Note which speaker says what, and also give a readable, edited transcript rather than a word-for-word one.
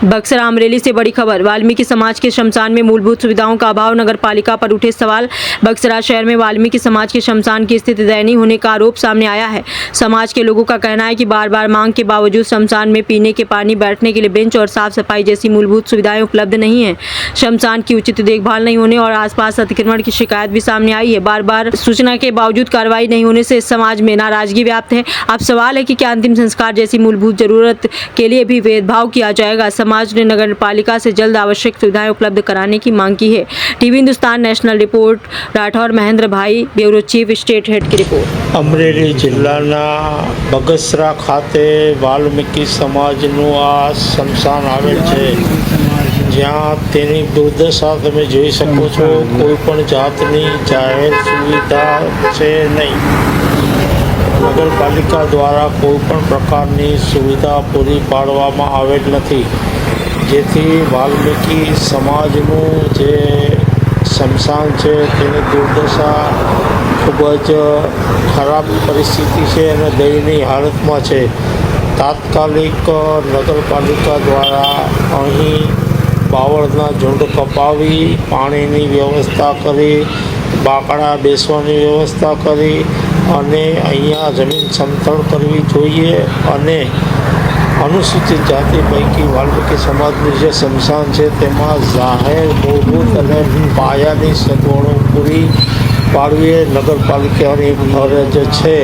Speaker 1: बक्सर अमरेली से बड़ी खबर। वाल्मीकि समाज के शमशान में मूलभूत सुविधाओं का अभाव, नगर पालिका पर उठे सवाल। बक्सर शहर में वाल्मीकि समाज के शमशान की स्थिति दयनीय होने का आरोप सामने आया है। समाज के लोगों का कहना है कि बार बार मांग के बावजूद शमशान में पीने के पानी, बैठने के लिए बेंच और साफ सफाई जैसी मूलभूत सुविधाएं उपलब्ध नहीं है। शमशान की उचित देखभाल नहीं होने और आसपास अतिक्रमण की शिकायत भी सामने आई है। बार बार सूचना के बावजूद कार्रवाई नहीं होने से समाज में नाराजगी व्याप्त है। अब सवाल है कि क्या अंतिम संस्कार जैसी मूलभूत जरूरत के लिए भी भेदभाव किया जाएगा। समाज ने नगर पालिका से जल्द आवश्यक सुविधाएं उपलब्ध कराने की मांग की है। TV Hindustan national report, Rathore Mahendra भाई, ब्यूरो चीफ, स्टेट हेड की रिपोर्ट।
Speaker 2: अमरेली जिल्लाना बगसरा खाते वाल्मीकि समाजનું આ સ્મશાન આવેલ છે, જ્યાં તેની દુર્દશા તમે જોઈ શકો છો। કોઈ પણ જાતની જાહેર સુવિધા છે નહીં। નગરપાલિકા દ્વારા કોઈ પણ પ્રકારની સુવિધા પૂરી પાડવામાં આવેલ નથી, જેથી વાલ્મીકि સમાજનું જે સ્મશાન છે તેની દુર્દશા ખૂબ જ ખરાબ પરિસ્થિતિ છે અને દયનીય હાલતમાં છે। તાત્કાલિક નગરપાલિકા દ્વારા અહીં બાવળના ઝુંડ કપાવી, પાણીની વ્યવસ્થા કરી, બાકડા બેસવાની વ્યવસ્થા કરી અને અહીંયા જમીન સમતળ કરવી જોઈએ અને અનુસૂચિત જાતિ પૈકી વાલ્મીકि સમાજનું જે સ્મશાન છે તેમાં જાહેર મૂળભૂત અને પાયાની સગવડો પૂરી પાડવી એ નગરપાલિકાની ફરજ છે।